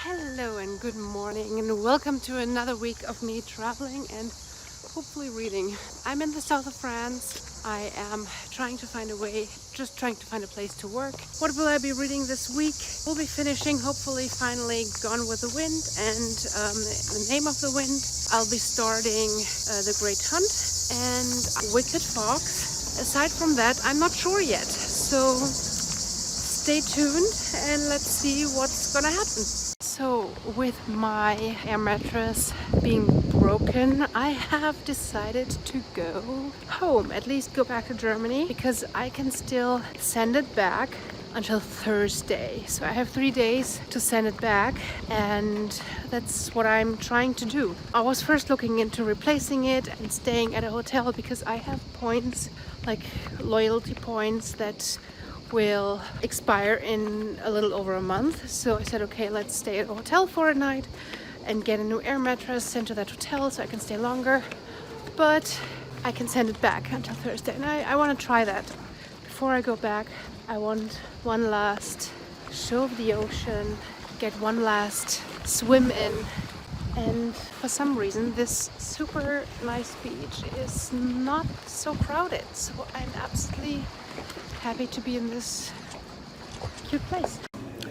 Hello and good morning and welcome to another week of me traveling and hopefully reading. I'm in the south of France. I am trying to find a place to work. What will I be reading this week? We'll be finishing hopefully finally Gone with the Wind and The Name of the Wind. I'll be starting The Great Hunt and Wicked Fox. Aside from that, I'm not sure yet. So stay tuned and let's see what's gonna happen. So with my air mattress being broken, I have decided to go home, at least go back to Germany, because I can still send it back until Thursday. So I have 3 days to send it back, and that's what I'm trying to do. I was first looking into replacing it and staying at a hotel because I have points, like loyalty points that will expire in a little over a month. So I said, okay, let's stay at a hotel for a night and get a new air mattress sent to that hotel so I can stay longer. But I can send it back until Thursday, and I want to try that. Before I go back, I want one last show of the ocean, get one last swim in. And for some reason, this super nice beach is not so crowded. So I'm absolutely happy to be in this cute place.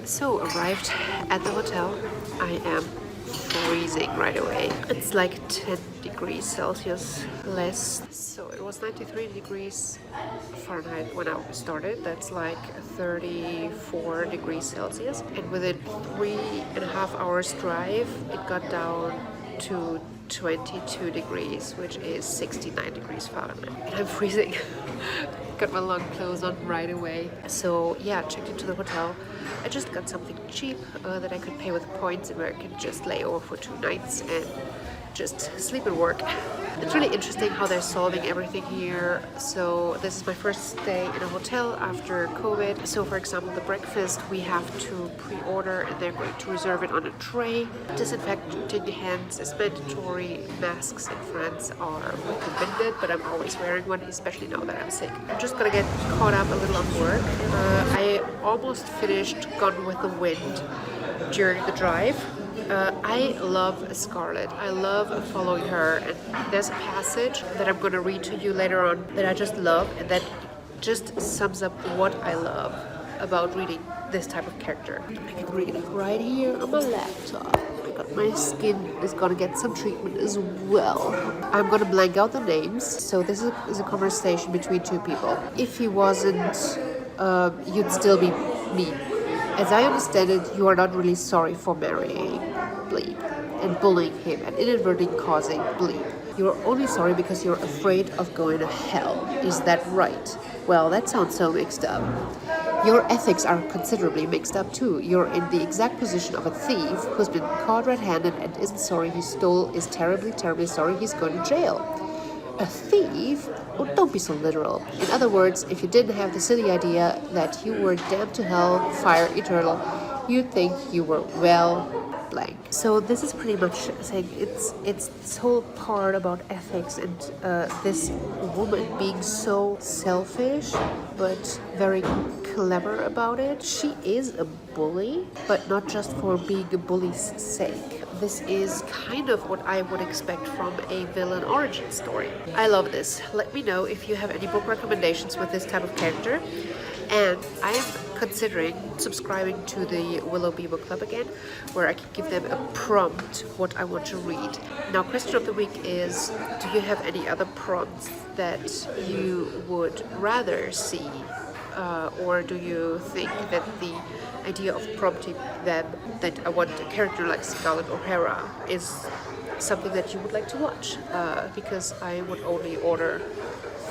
So arrived at the hotel. I am freezing right away. It's like 10 degrees Celsius less. So it was 93 degrees Fahrenheit when I started. That's like 34 degrees Celsius. And within 3.5 hours drive, it got down to 22 degrees, which is 69 degrees Fahrenheit. And I'm freezing. Got my long clothes on right away. So yeah, checked into the hotel. I just got something cheap that I could pay with points and where I could just lay over for 2 nights and just sleep and work. It's really interesting how they're solving everything here. So this is my first day in a hotel after COVID. So for example, the breakfast we have to pre-order and they're going to reserve it on a tray. Disinfecting hands is mandatory. Masks in France are recommended, but I'm always wearing one, especially now that I'm sick. I'm just gonna get caught up a little on work. I almost finished Gone with the Wind during the drive. I love Scarlett. I love following her, and there's a passage that I'm going to read to you later on that I just love, and that just sums up what I love about reading this type of character. I can read it right here on my laptop. My skin is gonna get some treatment as well. I'm gonna blank out the names. So this is a conversation between two people. If he wasn't, you'd still be me. As I understand it, you are not really sorry for marrying Bleep and bullying him and inadvertently causing Bleep. You're only sorry because you're afraid of going to hell. Is that right? Well, that sounds so mixed up. Your ethics are considerably mixed up too. You're in the exact position of a thief who's been caught red-handed and isn't sorry he stole, is terribly, terribly sorry he's going to jail. A thief? Oh, don't be so literal. In other words, if you didn't have the silly idea that you were damned to hell, fire eternal, you'd think you were well blank. So this is pretty much saying it's this whole part about ethics and this woman being so selfish but very clever about it. She is a bully, but not just for being a bully's sake. This is kind of what I would expect from a villain origin story. I love this. Let me know if you have any book recommendations with this type of character. And I am considering subscribing to the Willoughby Book Club again, where I can give them a prompt what I want to read. Now, question of the week is, do you have any other prompts that you would rather see? Or do you think that the idea of prompting them that I want a character like Scarlett O'Hara is something that you would like to watch? Because I would only order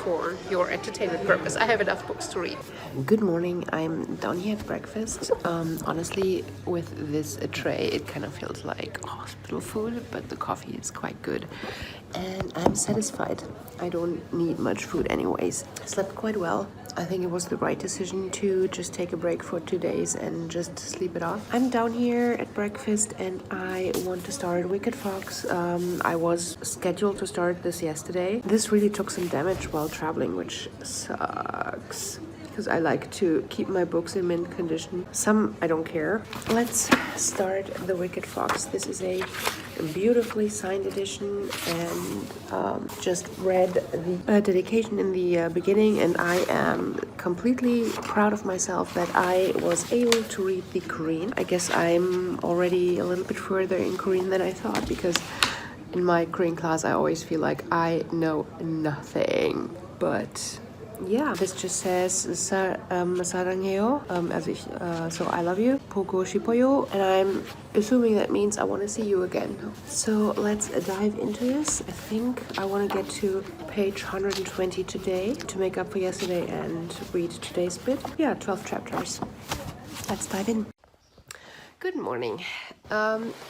for your entertainment purpose. I have enough books to read. Good morning. I'm down here at breakfast. Honestly, with this tray, it kind of feels like hospital food, but the coffee is quite good. And I'm satisfied. I don't need much food anyways. I slept quite well. I think it was the right decision to just take a break for 2 days and just sleep it off. I'm down here at breakfast and I want to start Wicked Fox. I was scheduled to start this yesterday. This really took some damage while traveling, which sucks. because I like to keep my books in mint condition. Some I don't care. Let's start The Wicked Fox. This is a beautifully signed edition, and just read the dedication in the beginning, and I am completely proud of myself that I was able to read the Korean. I guess I'm already a little bit further in Korean than I thought, because in my Korean class I always feel like I know nothing. But yeah, this just says 사랑해요, so I love you, 보고 싶어요, and I'm assuming that means I want to see you again. So let's dive into this. I think I want to get to page 120 today to make up for yesterday and read today's bit. Yeah, 12 chapters. Let's dive in. Good morning.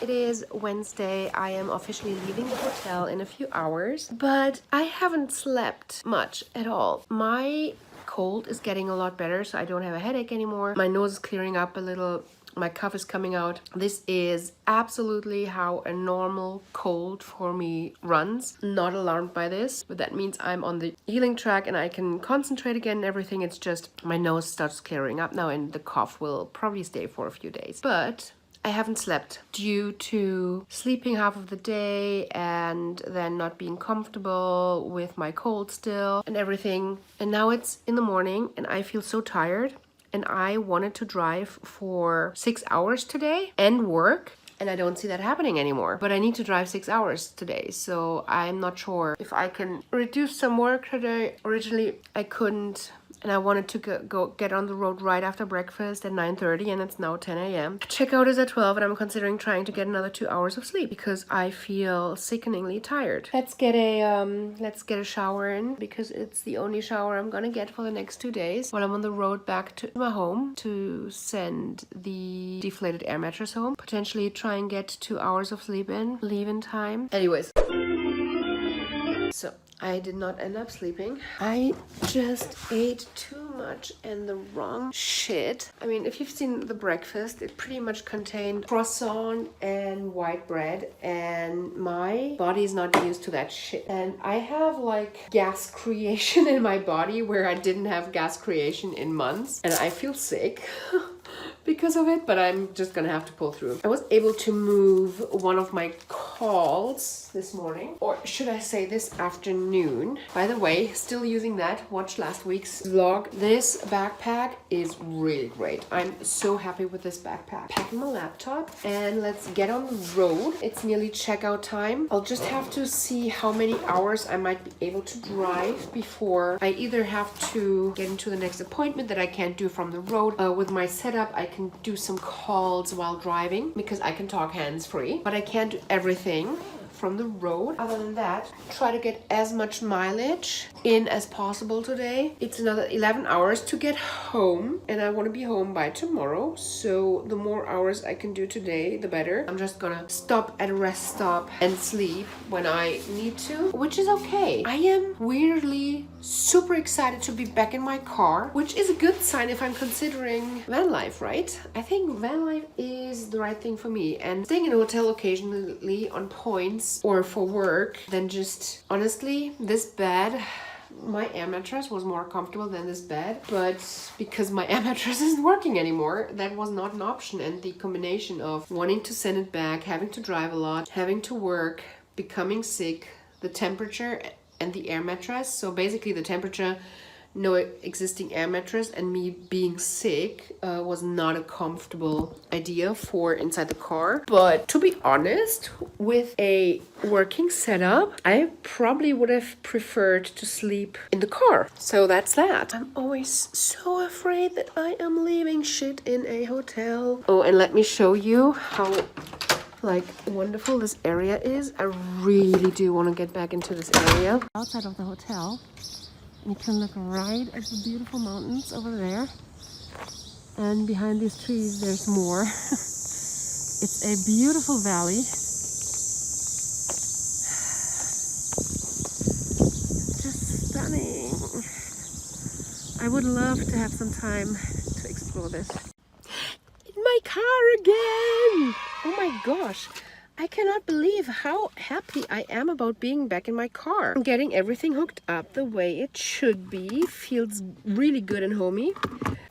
It is Wednesday. I am officially leaving the hotel in a few hours, but I haven't slept much at all. My cold is getting a lot better, so I don't have a headache anymore. My nose is clearing up a little. My cough is coming out. This is absolutely how a normal cold for me runs. Not alarmed by this, but that means I'm on the healing track and I can concentrate again and everything. It's just my nose starts clearing up now, and the cough will probably stay for a few days. But I haven't slept due to sleeping half of the day and then not being comfortable with my cold still and everything. And now it's in the morning and I feel so tired. And I wanted to drive for 6 hours today and work. And I don't see that happening anymore. But I need to drive 6 hours today. So I'm not sure if I can reduce some work today. Originally, I couldn't. And I wanted to go get on the road right after breakfast at 9:30, and it's now 10 a.m. Checkout is at 12, and I'm considering trying to get another 2 hours of sleep because I feel sickeningly tired. Let's get a shower in, because it's the only shower I'm gonna get for the next 2 days while I'm on the road back to my home to send the deflated air mattress home. Potentially try and get 2 hours of sleep in, leave in time. Anyways. So I did not end up sleeping. I just ate too much and the wrong shit. I mean, if you've seen the breakfast, it pretty much contained croissant and white bread, and my body is not used to that shit. And I have like gas creation in my body where I didn't have gas creation in months, and I feel sick because of it, but I'm just gonna have to pull through. I was able to move one of my calls this morning, or should I say this afternoon. By the way, still using that. Watch last week's vlog. This backpack is really great. I'm so happy with this backpack. Packing my laptop and let's get on the road. It's nearly checkout time. I'll just have to see how many hours I might be able to drive before I either have to get into the next appointment that I can't do from the road. With my setup, I can do some calls while driving because I can talk hands-free, but I can't do everything from the road. Other than that, try to get as much mileage in as possible today. It's another 11 hours to get home, and I want to be home by tomorrow, so the more hours I can do today, the better. I'm just gonna stop at a rest stop and sleep when I need to, which is okay. I am weirdly super excited to be back in my car, which is a good sign if I'm considering van life, right? I think van life is the right thing for me, and staying in a hotel occasionally on points or for work, then just honestly, this bed, my air mattress was more comfortable than this bed, but because my air mattress isn't working anymore, that was not an option. And the combination of wanting to send it back, having to drive a lot, having to work, becoming sick, the temperature and the air mattress, so basically the temperature, no existing air mattress, and me being sick was not a comfortable idea for inside the car. But to be honest, with a working setup, I probably would have preferred to sleep in the car. So that's that. I'm always so afraid that I am leaving shit in a hotel. Oh, and let me show you how like wonderful this area is. I really do want to get back into this area. Outside of the hotel, you can look right at the beautiful mountains over there. And behind these trees, there's more. It's a beautiful valley. Just stunning. I would love to have some time to explore this. In my car again! Oh my gosh. I cannot believe how happy I am about being back in my car. Getting everything hooked up the way it should be. Feels really good and homey.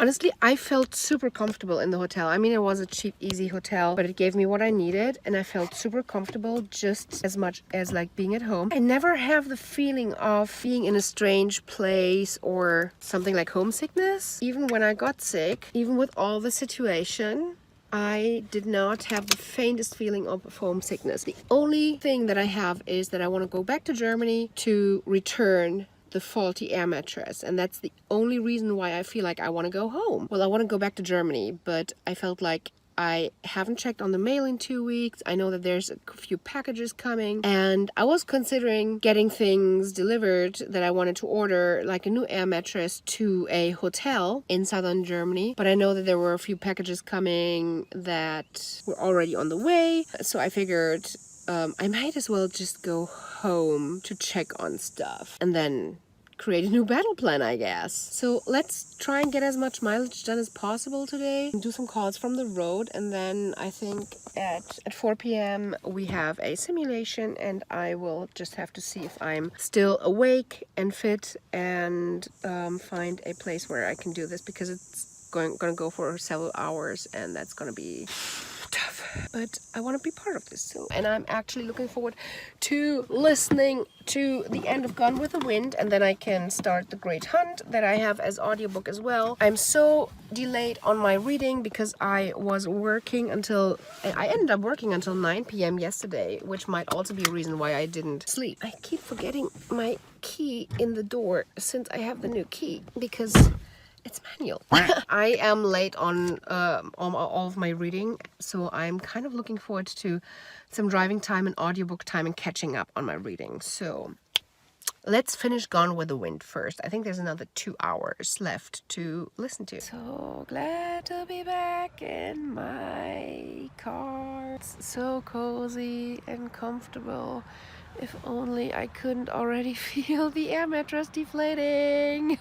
Honestly, I felt super comfortable in the hotel. I mean, it was a cheap, easy hotel, but it gave me what I needed, and I felt super comfortable just as much as like being at home. I never have the feeling of being in a strange place or something like homesickness. Even when I got sick, even with all the situation, I did not have the faintest feeling of homesickness. The only thing that I have is that I want to go back to Germany to return the faulty air mattress, and that's the only reason why I feel like I want to go home. Well, I want to go back to Germany, but I felt like I haven't checked on the mail in 2 weeks. I know that there's a few packages coming, and I was considering getting things delivered that I wanted to order, like a new air mattress to a hotel in southern Germany. But I know that there were a few packages coming that were already on the way, so I figured I might as well just go home to check on stuff and then create a new battle plan, I guess. So let's try and get as much mileage done as possible today. Do some calls from the road, and then I think at 4 p.m. we have a simulation, and I will just have to see if I'm still awake and fit, and find a place where I can do this, because it's gonna go for several hours, and that's gonna be tough, but I want to be part of this. So, and I'm actually looking forward to listening to the end of Gone with the Wind, and then I can start The Great Hunt that I have as audiobook as well. I'm so delayed on my reading because I ended up working until 9 p.m. yesterday, which might also be a reason why I didn't sleep. I keep forgetting my key in the door since I have the new key, because it's manual. I am late on all of my reading, so I'm kind of looking forward to some driving time and audiobook time and catching up on my reading. So let's finish Gone with the Wind first. I think there's another 2 hours left to listen to. So glad to be back in my car. It's so cozy and comfortable. If only I couldn't already feel the air mattress deflating.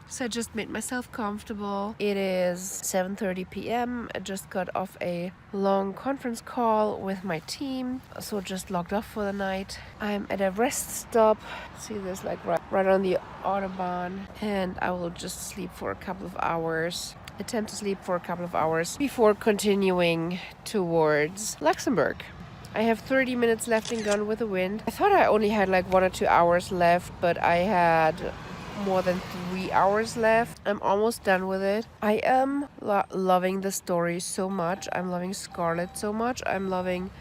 So I just made myself comfortable. It is 7:30 p.m. I just got off a long conference call with my team, so just logged off for the night. I'm at a rest stop. See this, like right on the Autobahn, and I will just sleep for a couple of hours. Attempt to sleep for a couple of hours before continuing towards Luxembourg. I have 30 minutes left in Gone with the Wind. I thought I only had like 1 or 2 hours left, but I had more than 3 hours left. I'm almost done with it. I am loving the story so much. I'm loving Scarlett so much. I'm loving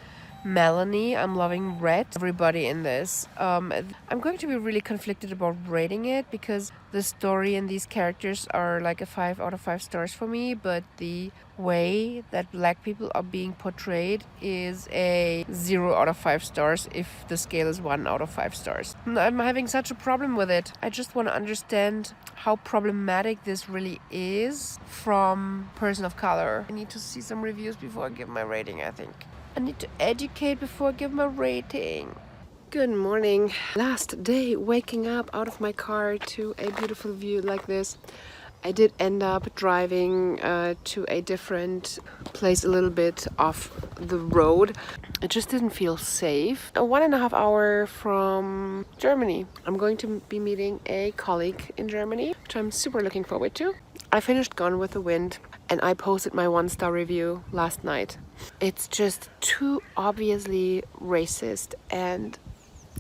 Melanie. I'm loving Red. Everybody in this. I'm going to be really conflicted about rating it, because the story and these characters are like a 5 out of 5 stars for me, but the way that black people are being portrayed is a 0 out of 5 stars if the scale is 1 out of 5 stars. I'm having such a problem with it. I just want to understand how problematic this really is from person of color. I need to see some reviews before I give my rating, I think. I need to educate before I give my rating. Good morning. Last day waking up out of my car to a beautiful view like this. I did end up driving to a different place a little bit off the road. It just didn't feel safe. 1.5 hours from Germany. I'm going to be meeting a colleague in Germany, which I'm super looking forward to. I finished Gone with the Wind, and I posted my 1-star review last night. It's just too obviously racist, and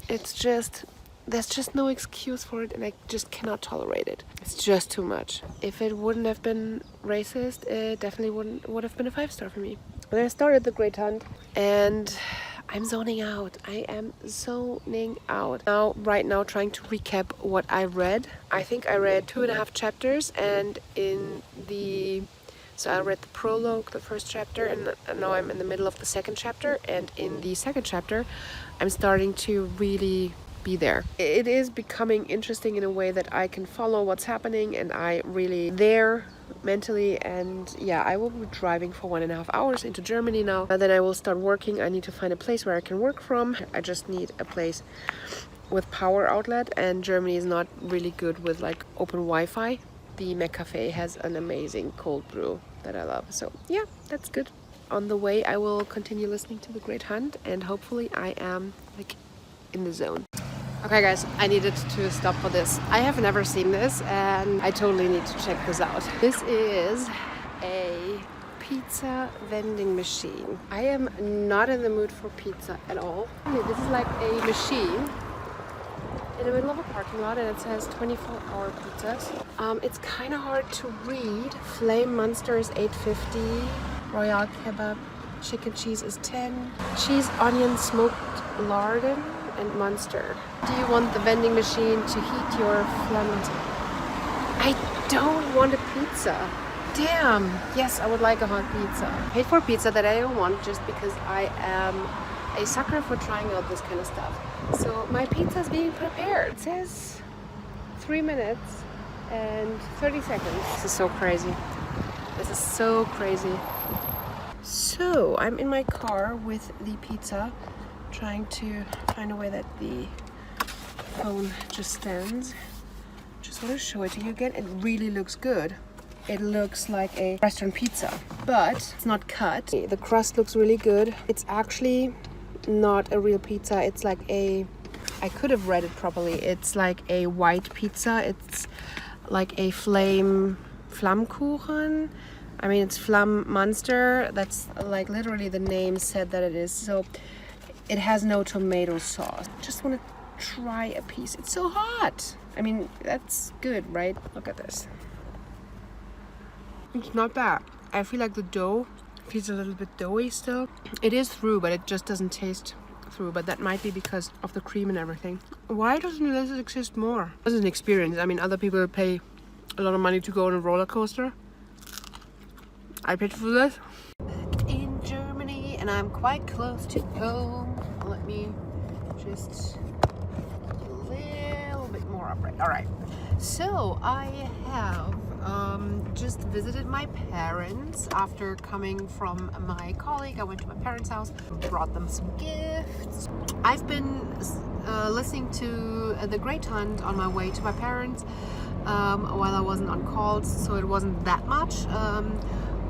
it's just, there's just no excuse for it, and I just cannot tolerate it. It's just too much. If it wouldn't have been racist, it definitely would have been a 5-star for me. Then I started The Great Hunt, and I'm zoning out. I am zoning out. Right now, trying to recap what I read. I think I read 2.5 chapters, and so I read the prologue, the first chapter, and now I'm in the middle of the second chapter. And in the second chapter, I'm starting to really be there. It is becoming interesting in a way that I can follow what's happening, and I really there mentally. And yeah, I will be driving for 1.5 hours into Germany now. Then I will start working. I need to find a place where I can work from. I just need a place with power outlet, and Germany is not really good with like open Wi-Fi. The McCafe has an amazing cold brew that I love. So yeah, that's good. on the way I will continue listening to The Great Hunt, and hopefully I am like in the zone. Okay guys, I needed to stop for this. I have never seen this and I totally need to check this out. This is a pizza vending machine. I am not in the mood for pizza at all. This is like a machine in the middle of a parking lot, and it says 24-hour pizzas. It's kind of hard to read. Flame Munster is $8.50. Royal Kebab chicken cheese is $10. Cheese onion smoked lardon and Munster. Do you want the vending machine to heat your flammant? I don't want a pizza. Damn. Yes, I would like a hot pizza. I paid for pizza that I don't want just because I am a sucker for trying out this kind of stuff. So my pizza is being prepared. It says 3 minutes and 30 seconds. This is so crazy. This is so crazy. So I'm in my car with the pizza, trying to find a way that the phone just stands. Just want to show it to you again. It really looks good. It looks like a restaurant pizza, but it's not cut. The crust looks really good. It's actually not a real pizza. It's like a, I could have read it properly. It's like a white pizza. It's like a Flammkuchen. I mean, it's Flamm Munster. That's like literally the name said that it is. So it has no tomato sauce. Just want to try a piece. It's so hot. I mean, that's good, right? Look at this. It's not bad. I feel like the dough feels a little bit doughy still. It is through, but it just doesn't taste through. But that might be because of the cream and everything. Why doesn't this exist more? This is an experience. I mean, other people pay a lot of money to go on a roller coaster. I paid for this. In Germany, and I'm quite close to home. Let me just a little bit more upright. All right. So I have just visited my parents after coming from my colleague. I went to my parents' house, brought them some gifts. I've been listening to The Great Hunt on my way to my parents while I wasn't on calls, so it wasn't that much.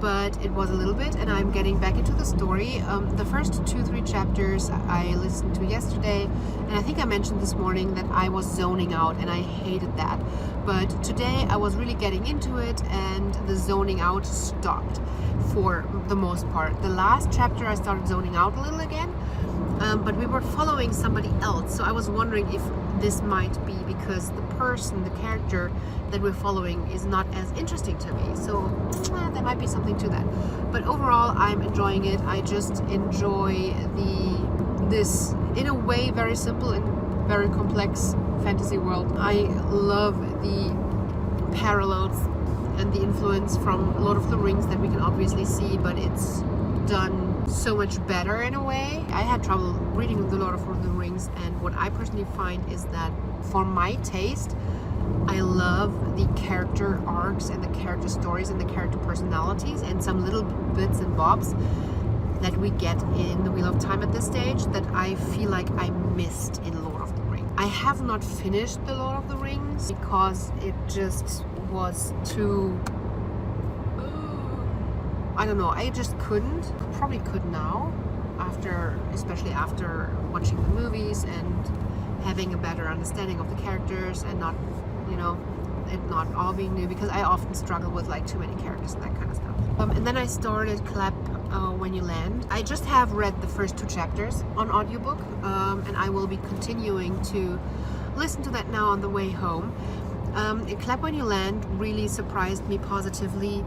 But it was a little bit, and I'm getting back into the story. The first 2-3 chapters I listened to yesterday, and I think I mentioned this morning that I was zoning out, and I hated that. But today I was really getting into it, and the zoning out stopped for the most part. The last chapter I started zoning out a little again, but we were following somebody else, so I was wondering if this might be because the person, the character that we're following is not as interesting to me. So there might be something to that. But overall, I'm enjoying it. I just enjoy this, in a way, very simple and very complex fantasy world. I love the parallels and the influence from Lord of the Rings that we can obviously see, but it's done so much better in a way. I had trouble reading The Lord of the Rings, and what I personally find is that for my taste, I love the character arcs and the character stories and the character personalities and some little bits and bobs that we get in The Wheel of Time at this stage that I feel like I missed in Lord of the Rings. I have not finished The Lord of the Rings because it just was too... I don't know, I just couldn't. Probably could now, especially after watching the movies and having a better understanding of the characters and not, it not all being new, because I often struggle with like too many characters and that kind of stuff. And then I started Clap When You Land. I just have read the first 2 chapters on audiobook, and I will be continuing to listen to that now on the way home. Clap When You Land really surprised me positively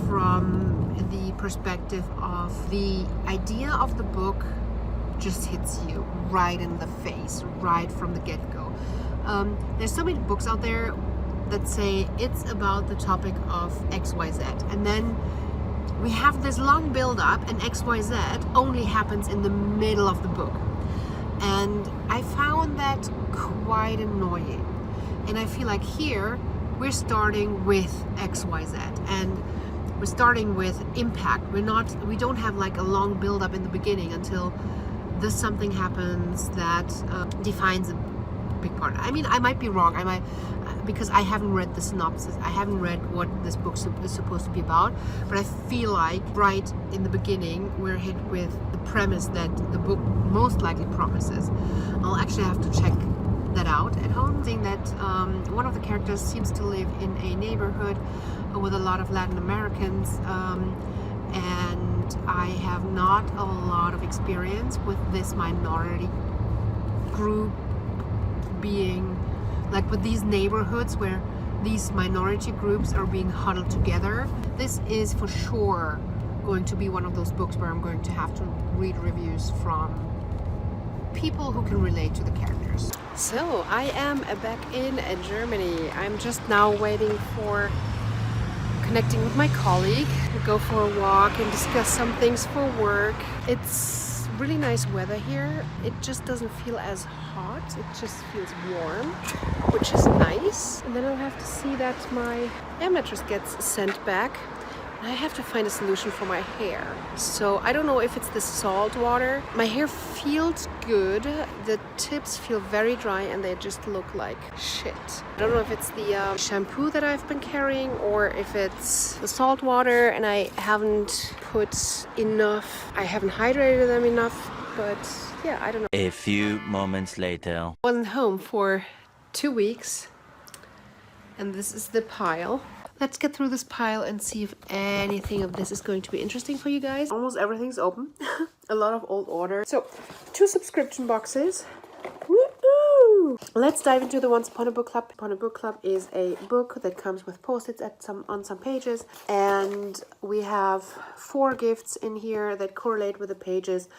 from the perspective of the idea of the book just hits you right in the face, right from the get-go. There's so many books out there that say it's about the topic of XYZ, and then we have this long build-up, and XYZ only happens in the middle of the book. And I found that quite annoying. And I feel like here we're starting with XYZ, and we're starting with impact. We don't have like a long build up in the beginning until something happens that defines big part. I mean, I might be wrong. I might, because I haven't read the synopsis. I haven't read what this book is supposed to be about. But I feel like right in the beginning, we're hit with the premise that the book most likely promises. I'll actually have to check that out at home. Saying that one of the characters seems to live in a neighborhood with a lot of Latin Americans, and I have not a lot of experience with this minority group being like with these neighborhoods where these minority groups are being huddled together. This is for sure going to be one of those books where I'm going to have to read reviews from people who can relate to the characters. So I am back in Germany. I'm just now waiting for connecting with my colleague. We'll go for a walk and discuss some things for work. It's really nice weather here. It just doesn't feel as hot. It just feels warm, which is nice. And then I'll have to see that my air mattress gets sent back. I have to find a solution for my hair. So I don't know if it's the salt water. My hair feels good. The tips feel very dry and they just look like shit. I don't know if it's the shampoo that I've been carrying or if it's the salt water and I haven't put enough. I haven't hydrated them enough, but yeah, I don't know. A few moments later. I wasn't home for 2 weeks and this is the pile. Let's get through this pile and see if anything of this is going to be interesting for you guys. Almost everything's open. A lot of old orders. So, 2 subscription boxes. Woo-hoo! Let's dive into the Once Upon a Book Club. Upon a Book Club is a book that comes with post-its on some pages. And we have 4 gifts in here that correlate with the pages.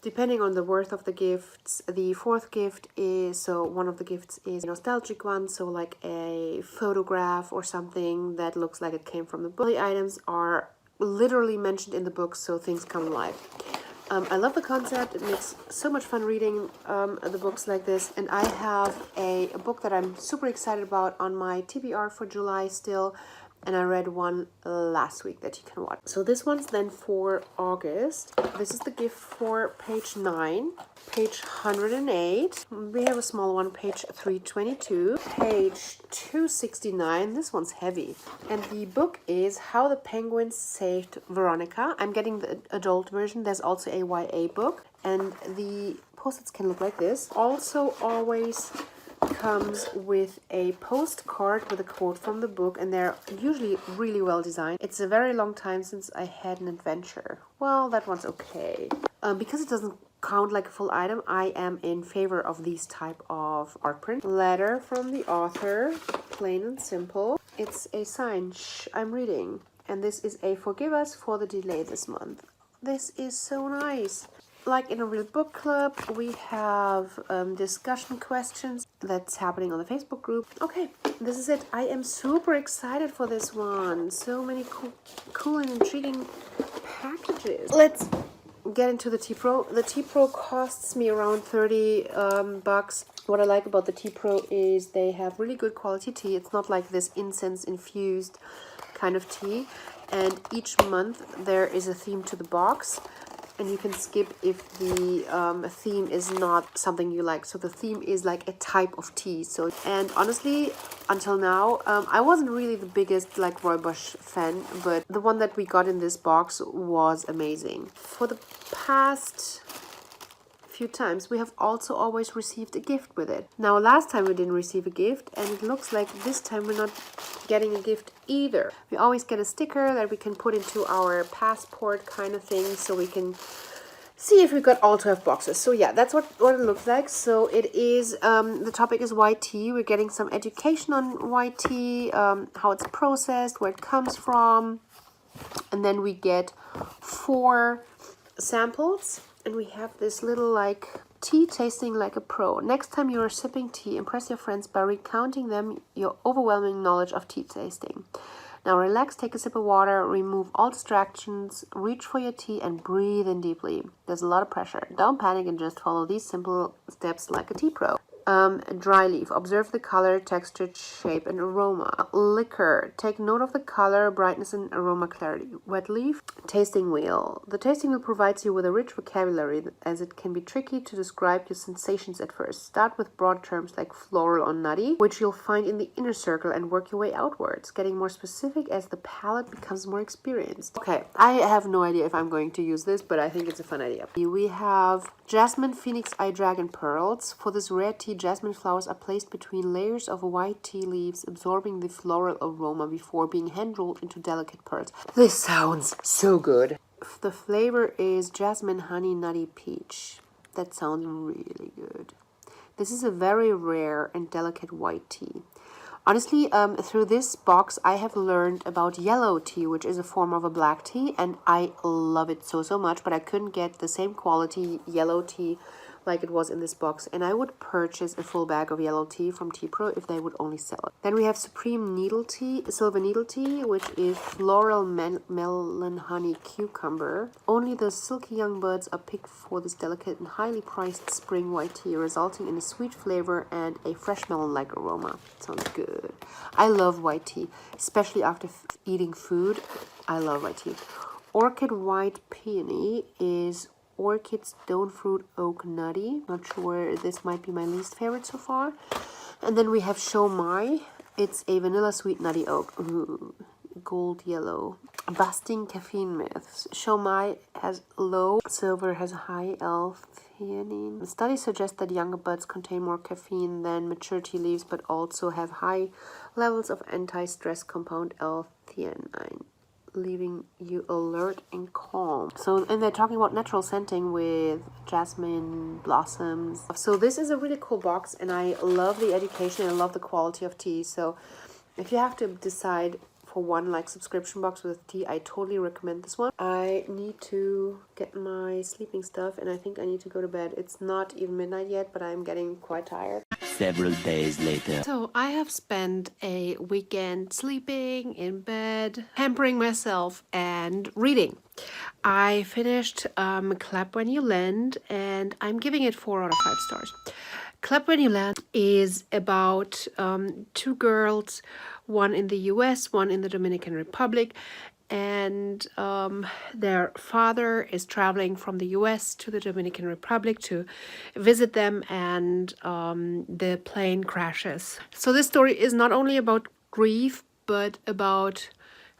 Depending on the worth of the gifts, the 4th gift is, so one of the gifts is a nostalgic one, so like a photograph or something that looks like it came from the book. The items are literally mentioned in the book, so things come alive. I love the concept. It makes so much fun reading the books like this. And I have a book that I'm super excited about on my TBR for July still. And I read one last week that you can watch. So this one's then for August. This is the gift for page 9, page 108. We have a small one, page 322, page 269. This one's heavy. And the book is How the Penguins Saved Veronica. I'm getting the adult version. There's also a YA book. And the post-its can look like this. Also always comes with a postcard with a quote from the book, and they're usually really well designed. It's a very long time since I had an adventure. Well, that one's okay. Because it doesn't count like a full item, I am in favor of these type of art print. Letter from the author, plain and simple. It's a sign, shh, I'm reading. And this is a forgive us for the delay this month. This is so nice. Like in a real book club, we have discussion questions that's happening on the Facebook group. Okay, this is it. I am super excited for this one. So many cool and intriguing packages. Let's get into the Tea Pro. The Tea Pro costs me around 30 bucks. What I like about the Tea Pro is they have really good quality tea. It's not like this incense infused kind of tea. And each month there is a theme to the box. And you can skip if the theme is not something you like. So the theme is like a type of tea. So, and honestly, until now, I wasn't really the biggest like rooibos fan, but the one that we got in this box was amazing. For the past few times, we have also always received a gift with it. Now, last time we didn't receive a gift, and it looks like this time we're not getting a gift either. We always get a sticker that we can put into our passport kind of thing, so we can see if we got all 12 boxes. So yeah, that's what it looks like. So it is, the topic is white tea. We're getting some education on white tea, how it's processed, where it comes from, and then we get 4 samples. And we have this little like tea tasting like a pro. Next time you are sipping tea, impress your friends by recounting them your overwhelming knowledge of tea tasting. Now relax, take a sip of water, remove all distractions, reach for your tea and breathe in deeply. There's a lot of pressure. Don't panic and just follow these simple steps like a tea pro. Dry leaf. Observe the color, texture, shape, and aroma. Liquor. Take note of the color, brightness, and aroma clarity. Wet leaf. Tasting wheel. The tasting wheel provides you with a rich vocabulary as it can be tricky to describe your sensations at first. Start with broad terms like floral or nutty, which you'll find in the inner circle, and work your way outwards, getting more specific as the palate becomes more experienced. Okay, I have no idea if I'm going to use this, but I think it's a fun idea. We have jasmine, phoenix eye, dragon pearls. For this rare tea, jasmine flowers are placed between layers of white tea leaves, absorbing the floral aroma before being hand-rolled into delicate pearls. This sounds so good. The flavor is jasmine, honey, nutty, peach. That sounds really good. This is a very rare and delicate white tea. Honestly, through this box, I have learned about yellow tea, which is a form of a black tea, and I love it so much, but I couldn't get the same quality yellow tea like it was in this box, and I would purchase a full bag of yellow tea from Tea Pro if they would only sell it. Then we have Supreme Needle Tea, Silver Needle Tea, which is floral melon honey cucumber. Only the silky young buds are picked for this delicate and highly priced spring white tea, resulting in a sweet flavor and a fresh melon-like aroma. Sounds good. I love white tea, especially after eating food. I love white tea. Orchid White Peony is Orchid Stone Fruit Oak Nutty. Not sure, this might be my least favorite so far. And then we have Show My. It's a vanilla sweet nutty oak. Ooh, gold yellow. Busting caffeine myths. Show My has low, silver has high L-theanine. Studies suggest that younger buds contain more caffeine than mature tea leaves, but also have high levels of anti-stress compound L-theanine, leaving you alert and calm. So, and they're talking about natural scenting with jasmine blossoms. So this is a really cool box, and I love the education and I love the quality of tea. So if you have to decide for one like subscription box with tea, I totally recommend this one. I need to get my sleeping stuff, and I think I need to go to bed. It's not even midnight yet, but I'm getting quite tired. Several days later. So I have spent a weekend sleeping in bed, pampering myself and reading. I finished Clap When You Land, and I'm giving it 4 out of 5 stars. Clap When You Land is about 2 girls, one in the US, one in the Dominican Republic, and their father is traveling from the US to the Dominican Republic to visit them, and the plane crashes. So this story is not only about grief, but about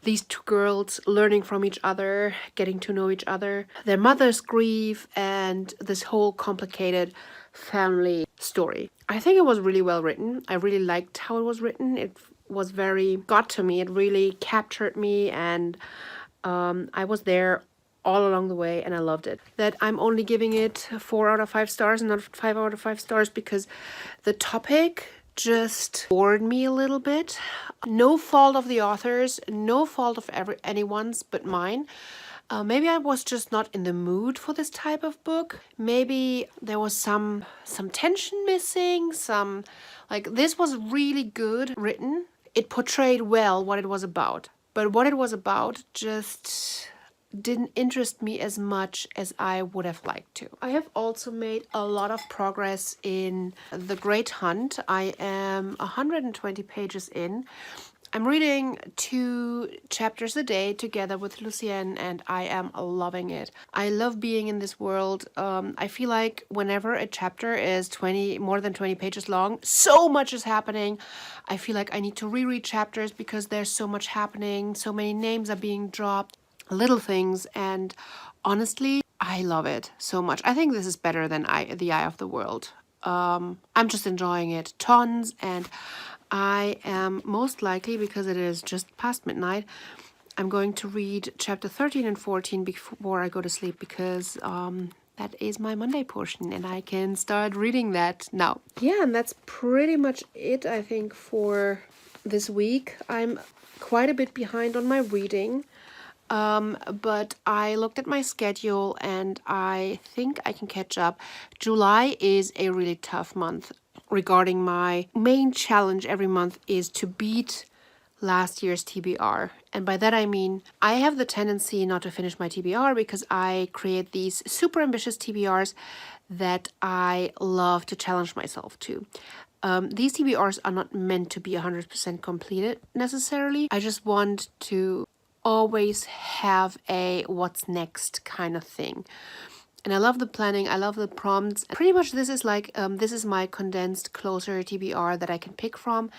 these 2 girls learning from each other, getting to know each other, their mother's grief, and this whole complicated family story. I think it was really well written. I really liked how it was written. It was got to me. It really captured me, and I was there all along the way, and I loved it. That I'm only giving it 4 out of 5 stars and not 5 out of 5 stars because the topic just bored me a little bit. No fault of the authors, no fault of anyone's but mine. Maybe I was just not in the mood for this type of book. Maybe there was some tension missing, this was really good written. It portrayed well what it was about. But what it was about just didn't interest me as much as I would have liked to. I have also made a lot of progress in The Great Hunt. I am 120 pages in. I'm reading 2 chapters a day together with Lucienne, and I am loving it. I love being in this world. I feel like whenever a chapter is more than 20 pages long, so much is happening. I feel like I need to reread chapters because there's so much happening. So many names are being dropped, little things, and honestly, I love it so much. I think this is better than The Eye of the World. I'm just enjoying it tons, and I am most likely, because it is just past midnight, I'm going to read chapter 13 and 14 before I go to sleep, because that is my Monday portion and I can start reading that now. Yeah, and that's pretty much it, I think, for this week. I'm quite a bit behind on my reading, but I looked at my schedule and I think I can catch up. July is a really tough month. Regarding my main challenge every month is to beat last year's TBR. And by that I mean I have the tendency not to finish my TBR because I create these super ambitious TBRs that I love to challenge myself to. These TBRs are not meant to be 100% completed necessarily. I just want to always have a what's next kind of thing. And I love the planning, I love the prompts. Pretty much this is like, this is my condensed closer TBR that I can pick from.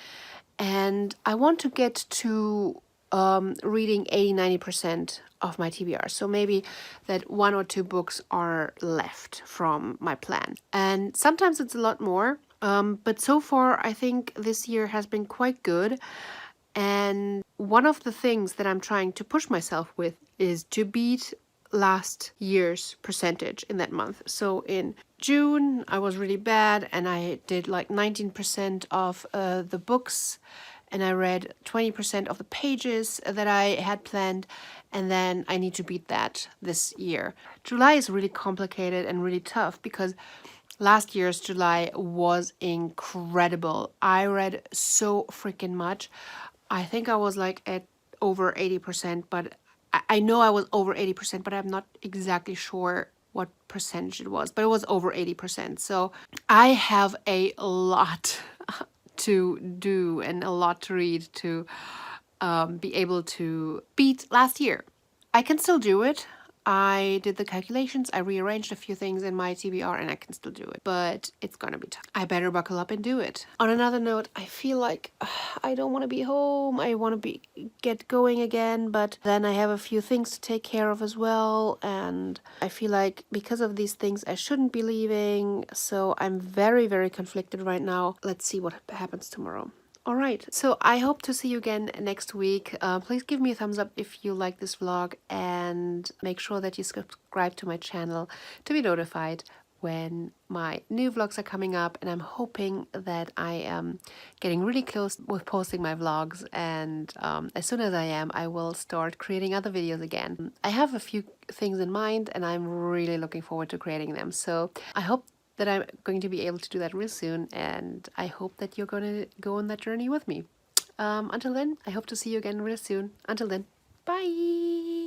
And I want to get to reading 80-90% of my TBR. So maybe that 1 or 2 books are left from my plan. And sometimes it's a lot more. But so far, I think this year has been quite good. And one of the things that I'm trying to push myself with is to beat last year's percentage in that month. So in June, I was really bad and I did like 19% of the books and I read 20% of the pages that I had planned, and then I need to beat that this year. July is really complicated and really tough because last year's July was incredible. I read so freaking much. I think I was like at over 80%, but I know I was over 80%, but I'm not exactly sure what percentage it was, but it was over 80%. So I have a lot to do and a lot to read to be able to beat last year. I can still do it. I did the calculations, I rearranged a few things in my TBR and I can still do it, but it's gonna be tough. I better buckle up and do it. On another note, I feel like I don't want to be home. I want to get going again, but then I have a few things to take care of as well, and I feel like because of these things I shouldn't be leaving, so I'm very, very conflicted right now. Let's see what happens tomorrow. Alright, so I hope to see you again next week. Please give me a thumbs up if you like this vlog and make sure that you subscribe to my channel to be notified when my new vlogs are coming up. And I'm hoping that I am getting really close with posting my vlogs, and as soon as I am, I will start creating other videos again. I have a few things in mind and I'm really looking forward to creating them. So I hope that I'm going to be able to do that real soon, and I hope that you're going to go on that journey with me. Until then, I hope to see you again real soon. Until then, bye!